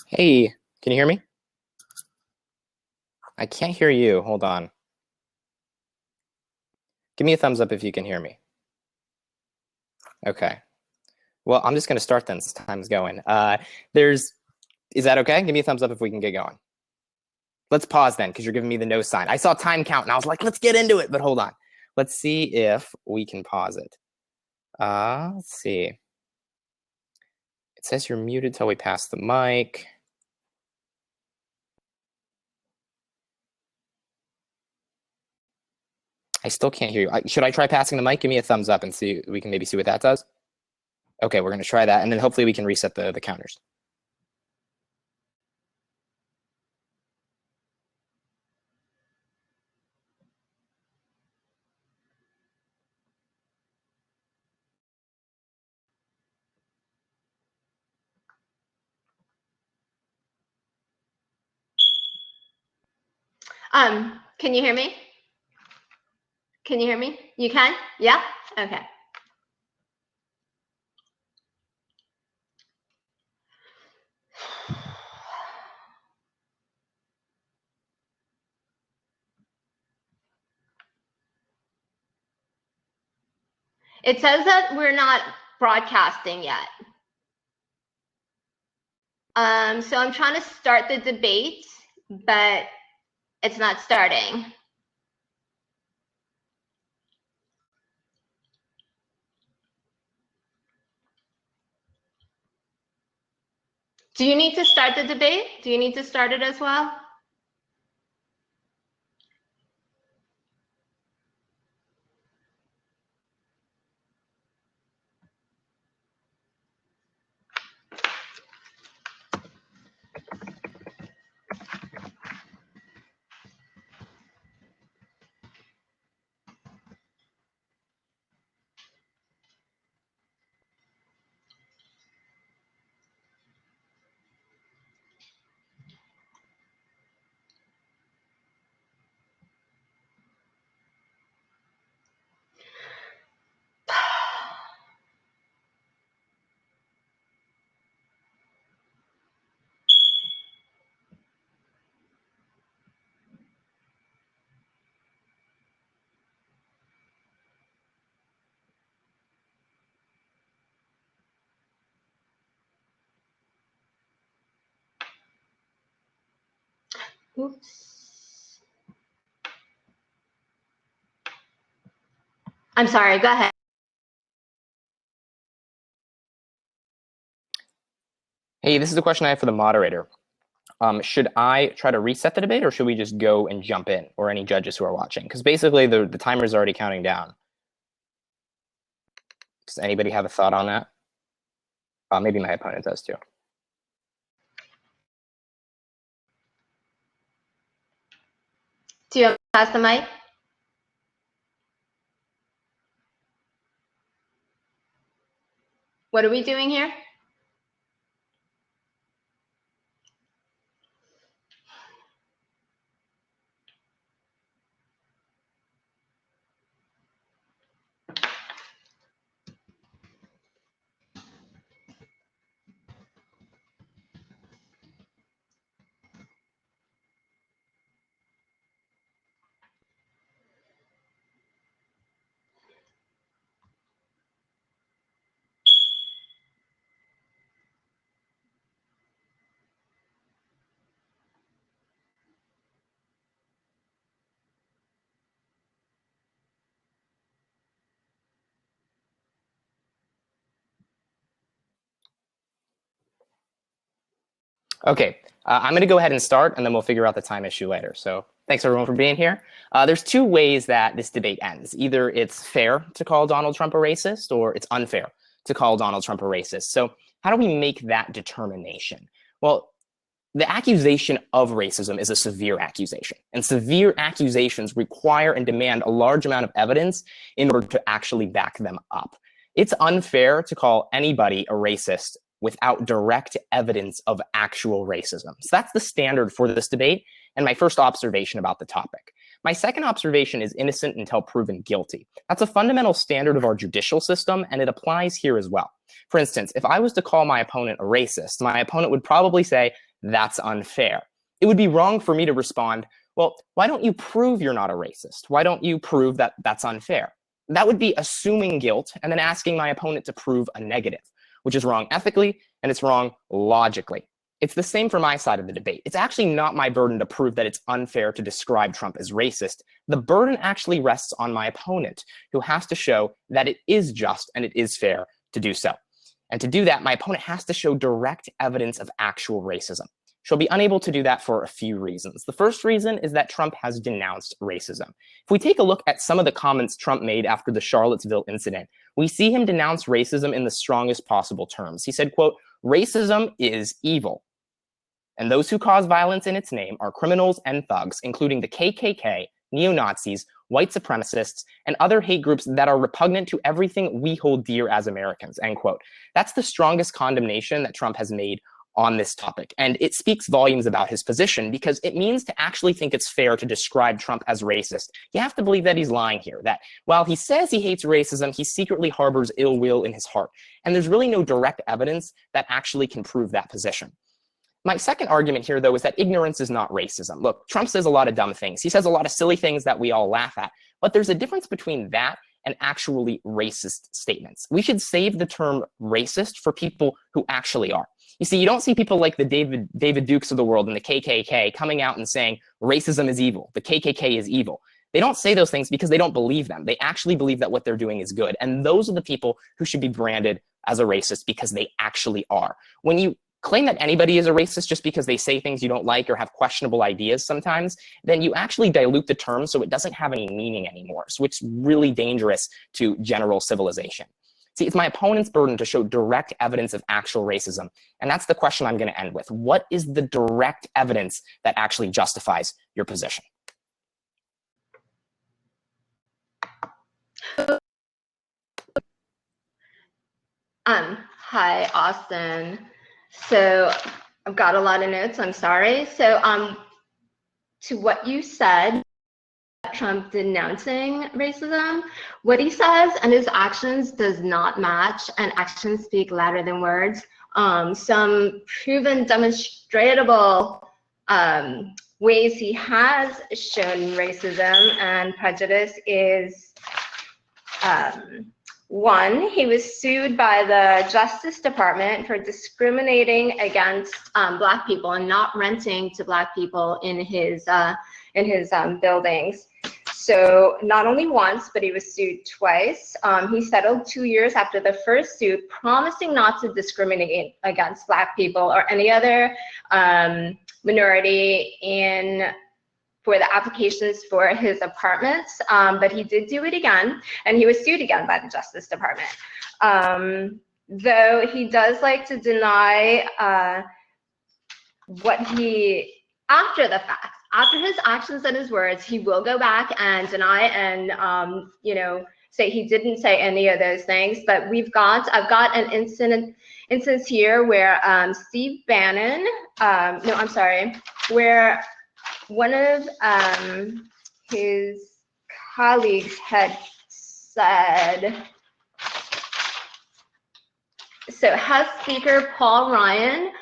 Hey, can you hear me? I can't hear you. Hold on. Give me a thumbs up if you can hear me. Okay. Well, I'm just going to start then since time's going. Is that okay? Give me a thumbs up if we can get going. Let's pause then because you're giving me the no sign. I saw time count and I was like, let's get into it, but hold on. Let's see if we can pause it. Let's see. It says you're muted till we pass the mic. I still can't hear you. Should I try passing the mic? Give me a thumbs up and see. We can maybe see what that does. Okay, we're going to try that, and then hopefully we can reset the counters. Can you hear me? Can you hear me? You can? Yeah? Okay. It says that we're not broadcasting yet. So I'm trying to start the debate, but it's not starting. Do you need to start the debate? Do you need to start it as well? Oops. I'm sorry, go ahead. Hey, this is a question I have for the moderator. Should I try to reset the debate or should we just go and jump in, or any judges who are watching? Because basically the timer's already counting down. Does anybody have a thought on that? Maybe my opponent does too. Do you want to pass the mic? What are we doing here? Okay, I'm going to go ahead and start, and then we'll figure out the time issue later. So thanks, everyone, for being here. There's two ways that this debate ends. Either it's fair to call Donald Trump a racist, or it's unfair to call Donald Trump a racist. So how do we make that determination? Well, the accusation of racism is a severe accusation, and severe accusations require and demand a large amount of evidence in order to actually back them up. It's unfair to call anybody a racist without direct evidence of actual racism. So that's the standard for this debate, and my first observation about the topic. My second observation is innocent until proven guilty. That's a fundamental standard of our judicial system, and it applies here as well. For instance, if I was to call my opponent a racist, my opponent would probably say, that's unfair. It would be wrong for me to respond, well, why don't you prove you're not a racist? Why don't you prove that that's unfair? That would be assuming guilt and then asking my opponent to prove a negative, which is wrong ethically and it's wrong logically. It's the same for my side of the debate. It's actually not my burden to prove that it's unfair to describe Trump as racist. The burden actually rests on my opponent, who has to show that it is just and it is fair to do so. And to do that, my opponent has to show direct evidence of actual racism. She'll be unable to do that for a few reasons. The first reason is that Trump has denounced racism. If we take a look at some of the comments Trump made after the Charlottesville incident, we see him denounce racism in the strongest possible terms. He said, quote, "Racism is evil, and those who cause violence in its name are criminals and thugs, including the KKK, neo-Nazis, white supremacists, and other hate groups that are repugnant to everything we hold dear as Americans," end quote. That's the strongest condemnation that Trump has made on this topic. And it speaks volumes about his position, because it means to actually think it's fair to describe Trump as racist, you have to believe that he's lying here, that while he says he hates racism, he secretly harbors ill will in his heart. And there's really no direct evidence that actually can prove that position. My second argument here, though, is that ignorance is not racism. Look, Trump says a lot of dumb things. He says a lot of silly things that we all laugh at. But there's a difference between that and actually racist statements. We should save the term racist for people who actually are. You see, you don't see people like the David Dukes of the world and the KKK coming out and saying racism is evil, the KKK is evil. They don't say those things because they don't believe them. They actually believe that what they're doing is good. And those are the people who should be branded as a racist, because they actually are. When you claim that anybody is a racist just because they say things you don't like or have questionable ideas sometimes, then you actually dilute the term so it doesn't have any meaning anymore, so it's really dangerous to general civilization. See, it's my opponent's burden to show direct evidence of actual racism, and that's the question I'm going to end with. What is the direct evidence that actually justifies your position? Hi, Austin. So I've got a lot of notes, I'm sorry. So to what you said, Trump denouncing racism, what he says and his actions does not match, and actions speak louder than words. Some proven demonstrable ways he has shown racism and prejudice is one, he was sued by the Justice Department for discriminating against Black people and not renting to Black people in his buildings. So not only once, but he was sued twice. He settled 2 years after the first suit, promising not to discriminate against Black people or any other minority for the applications for his apartments, but he did do it again, and he was sued again by the Justice Department. Though he does like to deny what he, after the fact, after his actions and his words, he will go back and deny and say he didn't say any of those things. But I've got an instance here where Steve Bannon, where one of his colleagues had said, so House Speaker Paul Ryan,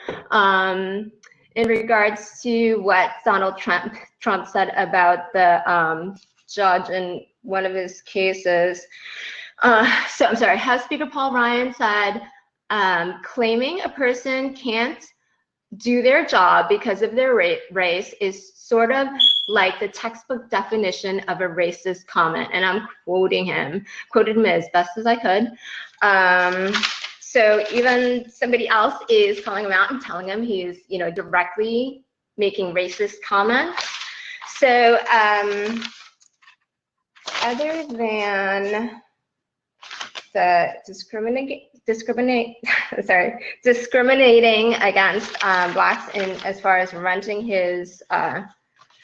in regards to what Donald Trump said about the judge in one of his cases. House Speaker Paul Ryan said, claiming a person can't do their job because of their race is sort of like the textbook definition of a racist comment. And I'm quoted him as best as I could. So even somebody else is calling him out and telling him he's, directly making racist comments. So other than the discriminating against Blacks as far as renting his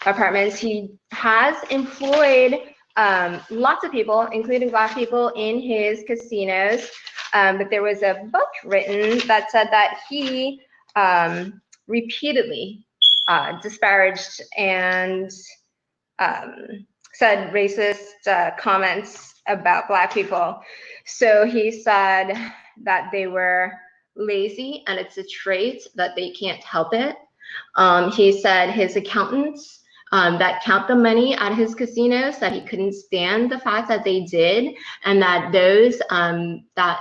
apartments, he has employed lots of people, including Black people, in his casinos. But there was a book written that said that he repeatedly disparaged and said racist comments about Black people. So he said that they were lazy and it's a trait that they can't help it. He said his accountants that count the money at his casinos, that he couldn't stand the fact that they did, and that those that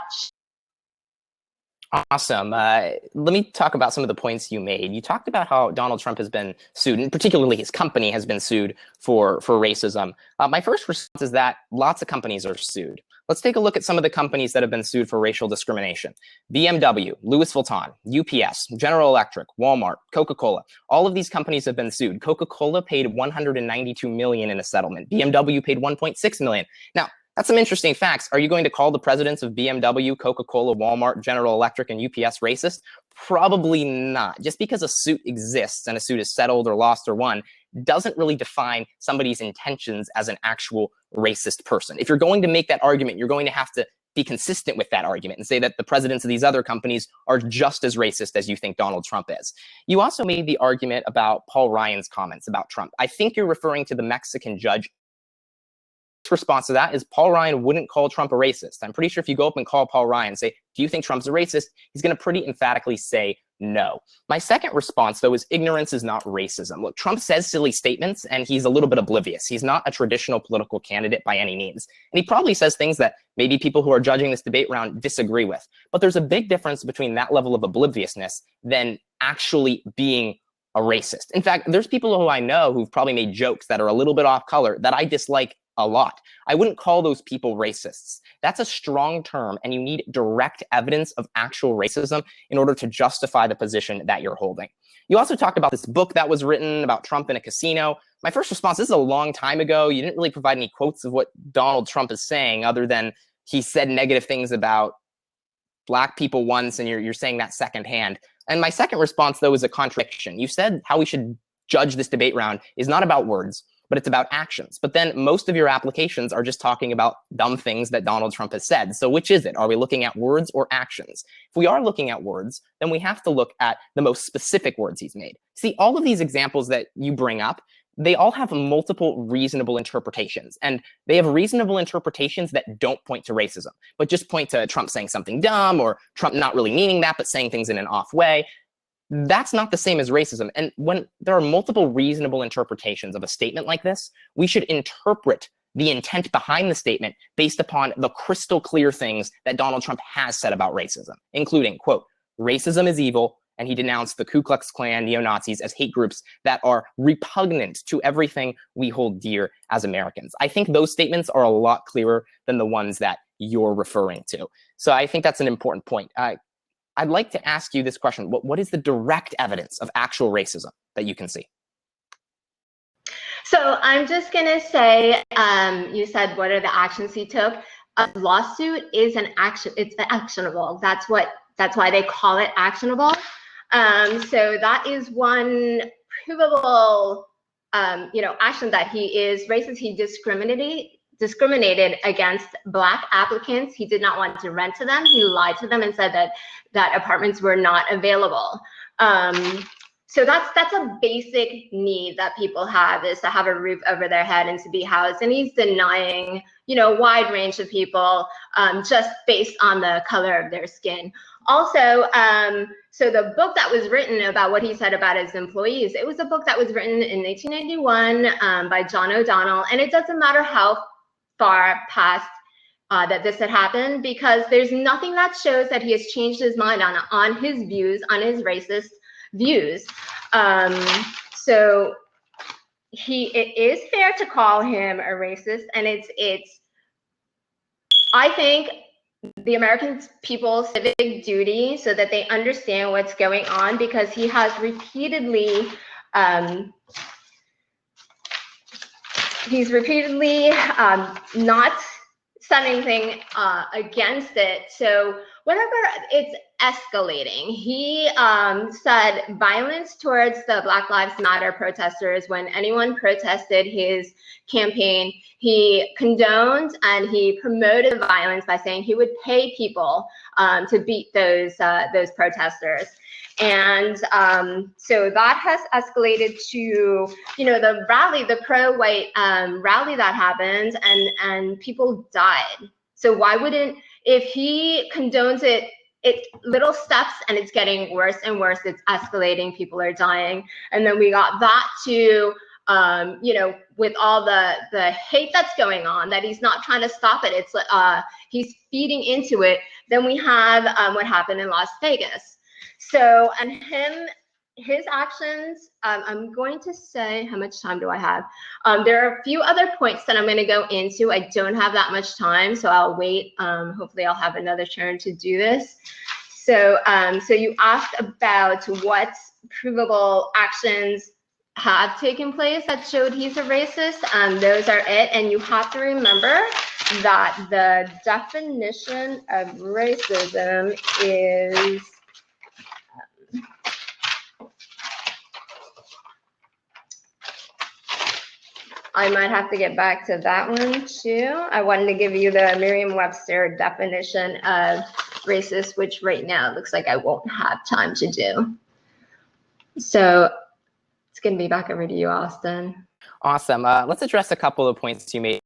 Awesome. Let me talk about some of the points you made. You talked about how Donald Trump has been sued, and particularly his company has been sued for racism. My first response is that lots of companies are sued. Let's take a look at some of the companies that have been sued for racial discrimination. BMW, Louis Vuitton, UPS, General Electric, Walmart, Coca-Cola. All of these companies have been sued. Coca-Cola paid $192 million in a settlement. BMW paid $1.6 million. Now, that's some interesting facts. Are you going to call the presidents of BMW, Coca-Cola, Walmart, General Electric, and UPS racist? Probably not. Just because a suit exists and a suit is settled or lost or won doesn't really define somebody's intentions as an actual racist person. If you're going to make that argument, you're going to have to be consistent with that argument and say that the presidents of these other companies are just as racist as you think Donald Trump is. You also made the argument about Paul Ryan's comments about Trump. I think you're referring to the Mexican judge. Response to that is Paul Ryan wouldn't call Trump a racist. I'm pretty sure if you go up and call Paul Ryan and say, do you think Trump's a racist? He's going to pretty emphatically say no. My second response, though, is ignorance is not racism. Look, Trump says silly statements, and he's a little bit oblivious. He's not a traditional political candidate by any means. And he probably says things that maybe people who are judging this debate round disagree with. But there's a big difference between that level of obliviousness than actually being a racist. In fact, there's people who I know who've probably made jokes that are a little bit off color that I dislike a lot. I wouldn't call those people racists. That's a strong term, and you need direct evidence of actual racism in order to justify the position that you're holding. You also talked about this book that was written about Trump in a casino. My first response, this is a long time ago. You didn't really provide any quotes of what Donald Trump is saying other than he said negative things about Black people once, and you're saying that secondhand. And my second response, though, is a contradiction. You said how we should judge this debate round is not about words, but it's about actions. But then most of your applications are just talking about dumb things that Donald Trump has said. So which is it? Are we looking at words or actions? If we are looking at words, then we have to look at the most specific words he's made. See, all of these examples that you bring up, they all have multiple reasonable interpretations. And they have reasonable interpretations that don't point to racism, but just point to Trump saying something dumb or Trump not really meaning that, but saying things in an off way. That's not the same as racism. And when there are multiple reasonable interpretations of a statement like this, we should interpret the intent behind the statement based upon the crystal clear things that Donald Trump has said about racism, including, quote, racism is evil, and he denounced the Ku Klux Klan, neo-Nazis as hate groups that are repugnant to everything we hold dear as Americans. I think those statements are a lot clearer than the ones that you're referring to. So I think that's an important point. I'd like to ask you this question. What is the direct evidence of actual racism that you can see? So I'm just going to say, you said, what are the actions he took? A lawsuit is an action. It's actionable. That's why they call it actionable. So that is one provable, action that he is racist. He discriminated against Black applicants. He did not want to rent to them. He lied to them and said that apartments were not available. So that's a basic need that people have, is to have a roof over their head and to be housed. And he's denying, a wide range of people just based on the color of their skin. Also, so the book that was written about what he said about his employees, it was a book that was written in 1991 by John O'Donnell. And it doesn't matter how far past that this had happened, because there's nothing that shows that he has changed his mind on his views, on his racist views. So it is fair to call him a racist, and it's I think the American people's civic duty, so that they understand what's going on, because he has repeatedly not said anything against it. So whenever it's escalating, he said violence towards the Black Lives Matter protesters. When anyone protested his campaign, he condoned and he promoted the violence by saying he would pay people to beat those protesters. And so that has escalated to, the pro-white rally that happened, and people died. So why wouldn't, if he condones it little steps, and it's getting worse and worse. It's escalating. People are dying. And then we got that to, you know, with all the hate that's going on, that he's not trying to stop it. It's he's feeding into it. Then we have what happened in Las Vegas. So, and his actions, I'm going to say, how much time do I have? There are a few other points that I'm going to go into. I don't have that much time, so I'll wait. Hopefully I'll have another turn to do this. So, so you asked about what provable actions have taken place that showed he's a racist. Those are it. And you have to remember that the definition of racism is, I might have to get back to that one too. I wanted to give you the Merriam-Webster definition of racist, which right now looks like I won't have time to do. So it's going to be back over to you, Austin. Awesome. Let's address a couple of points you made.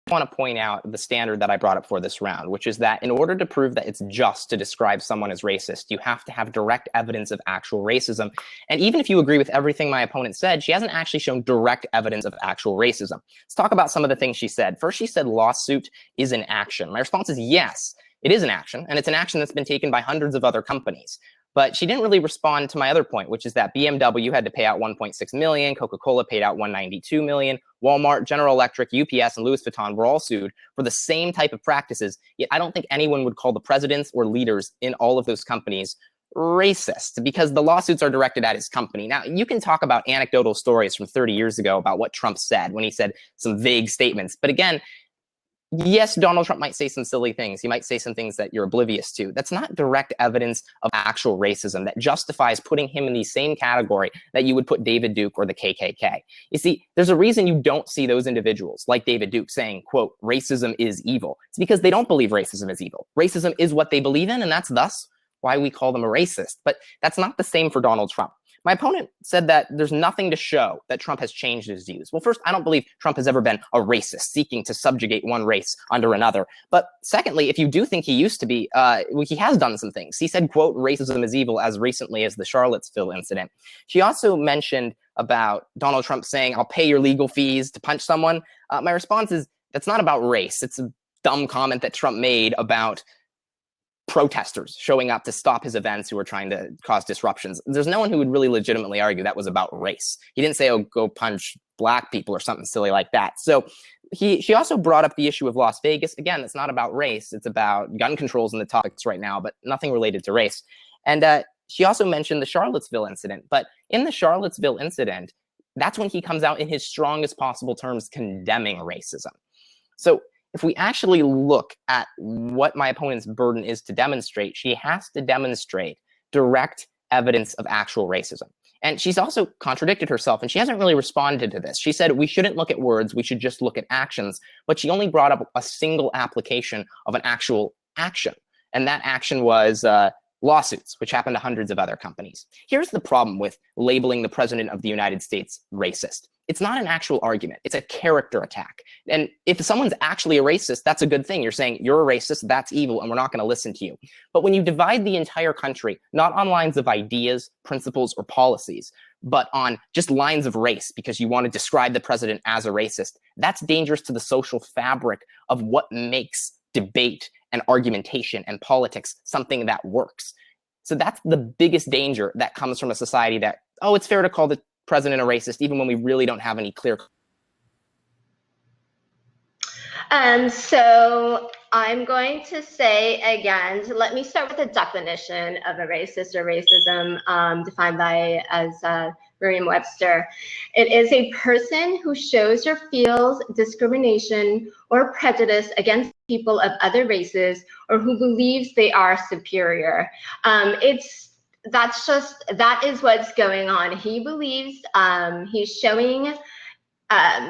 I want to point out the standard that I brought up for this round, which is that in order to prove that it's just to describe someone as racist, you have to have direct evidence of actual racism. And even if you agree with everything my opponent said, she hasn't actually shown direct evidence of actual racism. Let's talk about some of the things she said. First, she said lawsuit is an action. My response is yes, it is an action, and it's an action that's been taken by hundreds of other companies. But she didn't really respond to my other point, which is that BMW had to pay out $1.6 million, Coca-Cola paid out $192 million, Walmart, General Electric, UPS, and Louis Vuitton were all sued for the same type of practices. Yet I don't think anyone would call the presidents or leaders in all of those companies racist, because the lawsuits are directed at his company. Now, you can talk about anecdotal stories from 30 years ago about what Trump said when he said some vague statements. But again, yes, Donald Trump might say some silly things. He might say some things that you're oblivious to. That's not direct evidence of actual racism that justifies putting him in the same category that you would put David Duke or the KKK. You see, there's a reason you don't see those individuals like David Duke saying, quote, racism is evil. It's because they don't believe racism is evil. Racism is what they believe in, and that's thus why we call them a racist. But that's not the same for Donald Trump. My opponent said that there's nothing to show that Trump has changed his views. Well, first, I don't believe Trump has ever been a racist, seeking to subjugate one race under another. But secondly, if you do think he used to be, he has done some things. He said, quote, racism is evil as recently as the Charlottesville incident. She also mentioned about Donald Trump saying, I'll pay your legal fees to punch someone. My response is, that's not about race. It's a dumb comment that Trump made about protesters showing up to stop his events who were trying to cause disruptions. There's no one who would really legitimately argue that was about race. He didn't say, oh, go punch black people or something silly like that. So she also brought up the issue of Las Vegas. Again, it's not about race. It's about gun controls in the topics right now, but nothing related to race. And she also mentioned the Charlottesville incident. But in the Charlottesville incident, that's when he comes out in his strongest possible terms condemning racism. So if we actually look at what my opponent's burden is to demonstrate, she has to demonstrate direct evidence of actual racism. And she's also contradicted herself, and she hasn't really responded to this. She said we shouldn't look at words, we should just look at actions, but she only brought up a single application of an actual action. And that action was lawsuits, which happened to hundreds of other companies. Here's the problem with labeling the president of the United States racist. It's not an actual argument. It's a character attack. And if someone's actually a racist, that's a good thing. You're saying you're a racist, that's evil, and we're not going to listen to you. But when you divide the entire country, not on lines of ideas, principles, or policies, but on just lines of race because you want to describe the president as a racist, that's dangerous to the social fabric of what makes debate and argumentation and politics something that works. So that's the biggest danger that comes from a society that, oh, it's fair to call the president a racist, even when we really don't have any clear. So I'm going to say again, let me start with the definition of a racist or racism defined by as Merriam-Webster. It is a person who shows or feels discrimination or prejudice against people of other races or who believes they are superior. That is what's going on. He believes he's showing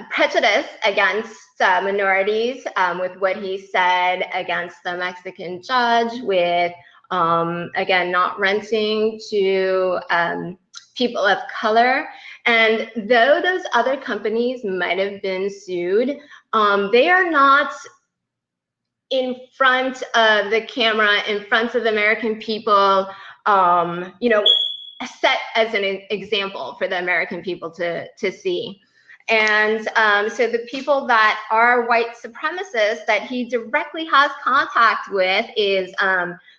prejudice against minorities with what he said against the Mexican judge, with again not renting to people of color. And though those other companies might have been sued, they are not in front of the camera, in front of the American people, you know, set as an example for the American people to see. And so the people that are white supremacists that he directly has contact with is,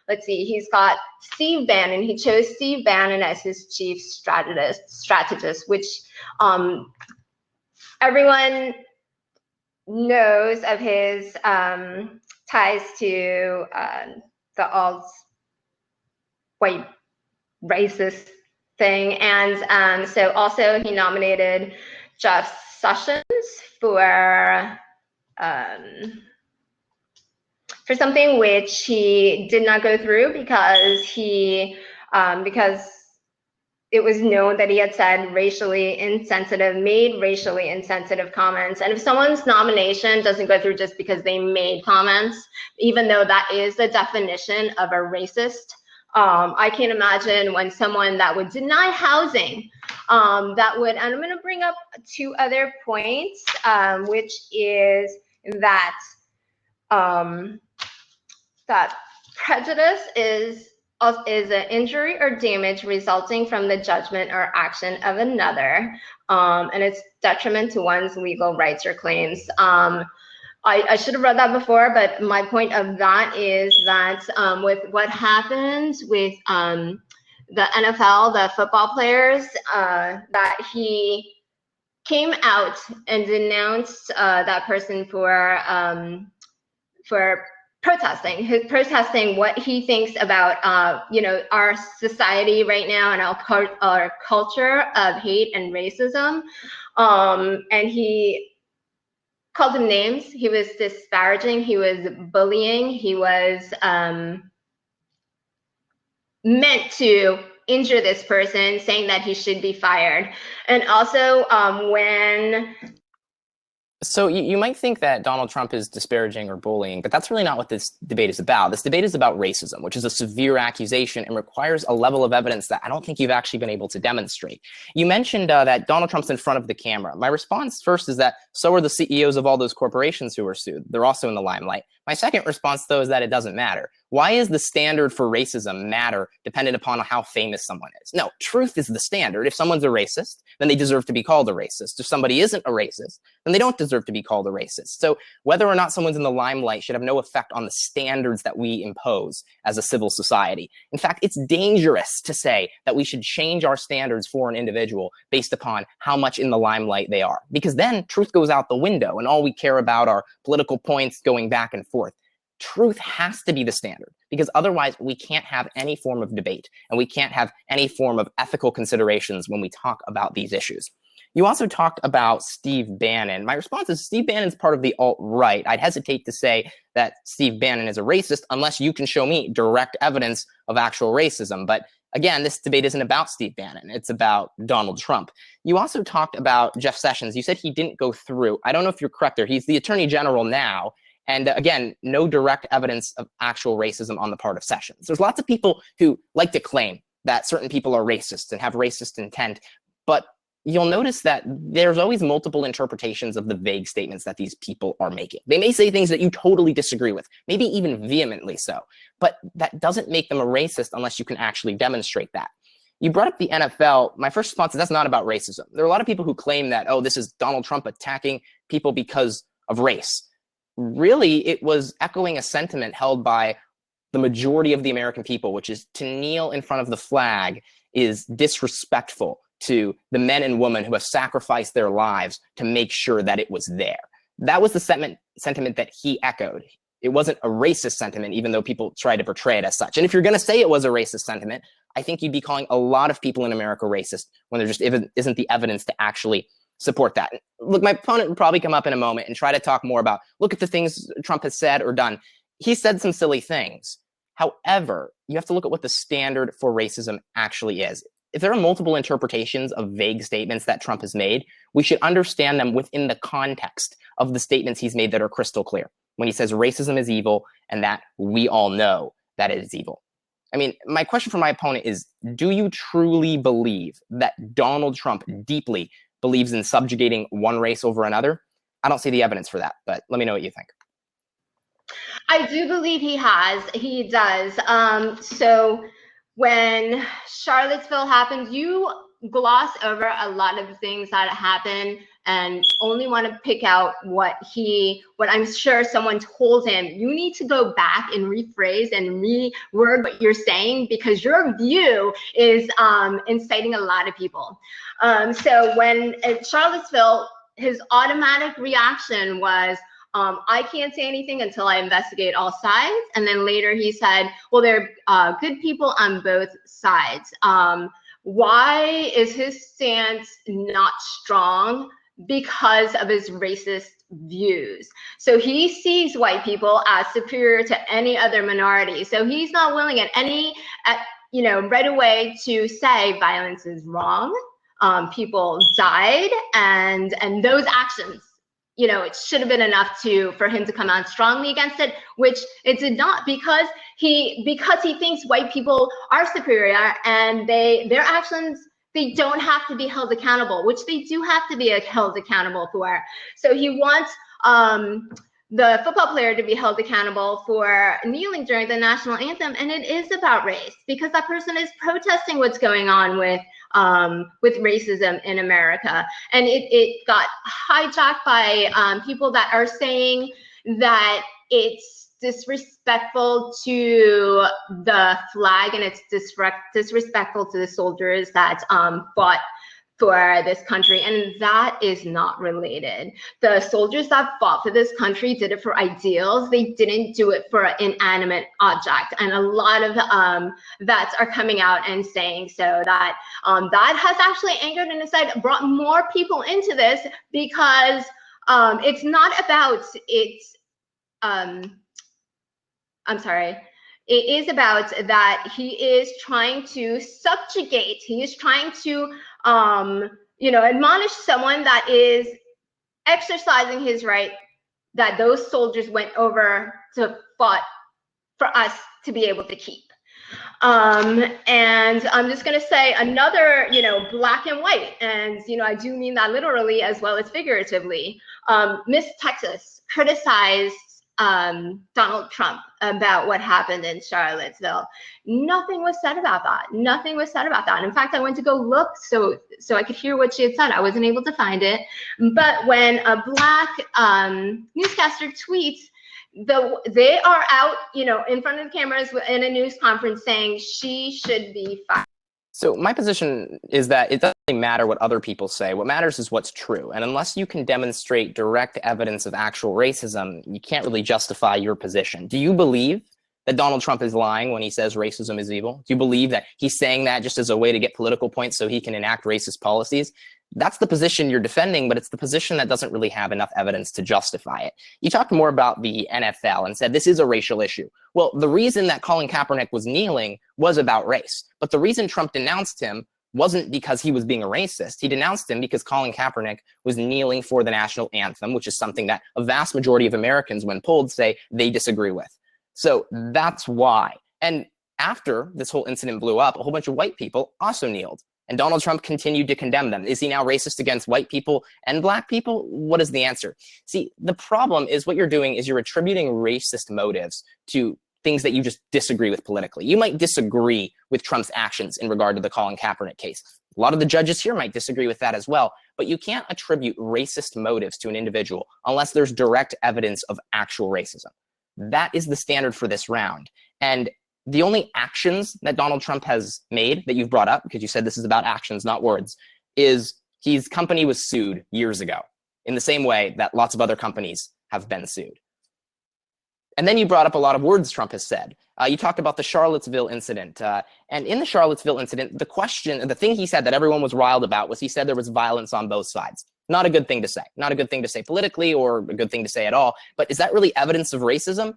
let's see, he's got Steve Bannon. He chose Steve Bannon as his chief strategist, which everyone knows of his ties to the alt-white racist thing. And so also he nominated Jeff Sessions for something which he did not go through because because it was known that he had said made racially insensitive comments. And if someone's nomination doesn't go through just because they made comments, even though that is the definition of a racist, I can't imagine when someone that would deny housing, that would, and I'm going to bring up two other points, which is that that prejudice is an injury or damage resulting from the judgment or action of another, and its detriment to one's legal rights or claims. I should have read that before, but my point of that is that with what happens with the NFL, the football players, that he came out and denounced that person for protesting what he thinks about you know, our society right now and our culture of hate and racism, and he called him names. He was disparaging, he was bullying, he was meant to injure this person, saying that he should be fired. And also So you might think that Donald Trump is disparaging or bullying, but that's really not what this debate is about. This debate is about racism, which is a severe accusation and requires a level of evidence that I don't think you've actually been able to demonstrate. You mentioned that Donald Trump's in front of the camera. My response first is that so are the CEOs of all those corporations who are sued. They're also in the limelight. My second response, though, is that it doesn't matter. Why is the standard for racism matter dependent upon how famous someone is? No, truth is the standard. If someone's a racist, then they deserve to be called a racist. If somebody isn't a racist, then they don't deserve to be called a racist. So whether or not someone's in the limelight should have no effect on the standards that we impose as a civil society. In fact, it's dangerous to say that we should change our standards for an individual based upon how much in the limelight they are, because then truth goes out the window and all we care about are political points going back and forth. Truth has to be the standard, because otherwise we can't have any form of debate and we can't have any form of ethical considerations when we talk about these issues. You also talked about Steve Bannon. My response is Steve Bannon's part of the alt-right. I'd hesitate to say that Steve Bannon is a racist unless you can show me direct evidence of actual racism. But again, this debate isn't about Steve Bannon. It's about Donald Trump. You also talked about Jeff Sessions. You said he didn't go through. I don't know if you're correct there. He's the Attorney General now. And again, no direct evidence of actual racism on the part of Sessions. There's lots of people who like to claim that certain people are racist and have racist intent, but you'll notice that there's always multiple interpretations of the vague statements that these people are making. They may say things that you totally disagree with, maybe even vehemently so, but that doesn't make them a racist unless you can actually demonstrate that. You brought up the NFL. My first response is that's not about racism. There are a lot of people who claim that, oh, this is Donald Trump attacking people because of race. Really, it was echoing a sentiment held by the majority of the American people, which is to kneel in front of the flag is disrespectful to the men and women who have sacrificed their lives to make sure that it was there. That was the sentiment that he echoed. It wasn't a racist sentiment, even though people try to portray it as such. And if you're going to say it was a racist sentiment, I think you'd be calling a lot of people in America racist when there just isn't the evidence to actually support that. Look, my opponent would probably come up in a moment and try to talk more about, look at the things Trump has said or done. He said some silly things. However, you have to look at what the standard for racism actually is. If there are multiple interpretations of vague statements that Trump has made, we should understand them within the context of the statements he's made that are crystal clear. When he says racism is evil and that we all know that it is evil. I mean, my question for my opponent is, do you truly believe that Donald Trump deeply believes in subjugating one race over another? I don't see the evidence for that, but let me know what you think. I do believe he has. He does. So when Charlottesville happened, you gloss over a lot of things that happened and only want to pick out what I'm sure someone told him. You need to go back and rephrase and reword what you're saying, because your view is inciting a lot of people. So when at Charlottesville, his automatic reaction was, I can't say anything until I investigate all sides. And then later he said, well, there are good people on both sides. Why is his stance not strong? Because of his racist views. So he sees white people as superior to any other minority. So he's not willing right away to say violence is wrong. People died, and those actions, it should have been enough for him to come out strongly against it, which it did not, because he thinks white people are superior and their actions, they don't have to be held accountable, which they do have to be held accountable for. So he wants the football player to be held accountable for kneeling during the national anthem, and it is about race, because that person is protesting what's going on with racism in America. And it got hijacked by people that are saying that it's disrespectful to the flag, and it's disrespectful to the soldiers that fought for this country, and that is not related. The soldiers that fought for this country did it for ideals. They didn't do it for an inanimate object, and a lot of vets are coming out and saying so. That that has actually angered and brought more people into this, because it's not about it is about that he is trying to subjugate, he is trying to admonish someone that is exercising his right that those soldiers went over to fought for us to be able to keep. And I'm just going to say another, black and white, and I do mean that literally as well as figuratively. Miss Texas criticized Donald Trump about what happened in Charlottesville. Nothing was said about that. Nothing was said about that. In fact, I went to go look so I could hear what she had said. I wasn't able to find it. But when a black newscaster tweets, they are out, in front of the cameras in a news conference saying she should be fired. So my position is that it doesn't really matter what other people say. What matters is what's true. And unless you can demonstrate direct evidence of actual racism, you can't really justify your position. Do you believe that Donald Trump is lying when he says racism is evil? Do you believe that he's saying that just as a way to get political points so he can enact racist policies? That's the position you're defending, but it's the position that doesn't really have enough evidence to justify it. You talked more about the NFL and said this is a racial issue. Well, the reason that Colin Kaepernick was kneeling was about race, but the reason Trump denounced him wasn't because he was being a racist. He denounced him because Colin Kaepernick was kneeling for the national anthem, which is something that a vast majority of Americans, when polled, say they disagree with. So that's why. And after this whole incident blew up, a whole bunch of white people also kneeled. And Donald Trump continued to condemn them. Is he now racist against white people and black people? What is the answer? See, the problem is what you're doing is you're attributing racist motives to things that you just disagree with politically. You might disagree with Trump's actions in regard to the Colin Kaepernick case. A lot of the judges here might disagree with that as well, but you can't attribute racist motives to an individual unless there's direct evidence of actual racism. That is the standard for this round. And the only actions that Donald Trump has made that you've brought up, because you said this is about actions, not words, is his company was sued years ago in the same way that lots of other companies have been sued. And then you brought up a lot of words Trump has said. You talked about the Charlottesville incident. And in the Charlottesville incident, the thing he said that everyone was riled about was he said there was violence on both sides. Not a good thing to say. Not a good thing to say politically or a good thing to say at all. But is that really evidence of racism?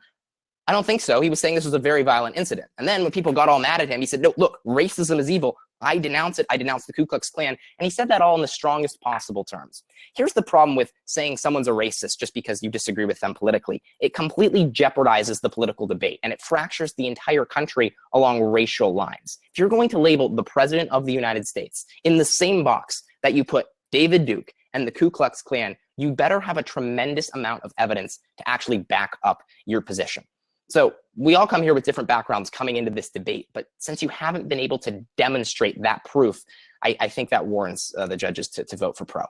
I don't think so. He was saying this was a very violent incident. And then when people got all mad at him, he said, no, look, racism is evil. I denounce it. I denounce the Ku Klux Klan. And he said that all in the strongest possible terms. Here's the problem with saying someone's a racist just because you disagree with them politically. It completely jeopardizes the political debate, and it fractures the entire country along racial lines. If you're going to label the president of the United States in the same box that you put David Duke and the Ku Klux Klan, you better have a tremendous amount of evidence to actually back up your position. So we all come here with different backgrounds coming into this debate, but since you haven't been able to demonstrate that proof, I think that warrants the judges to vote for pro.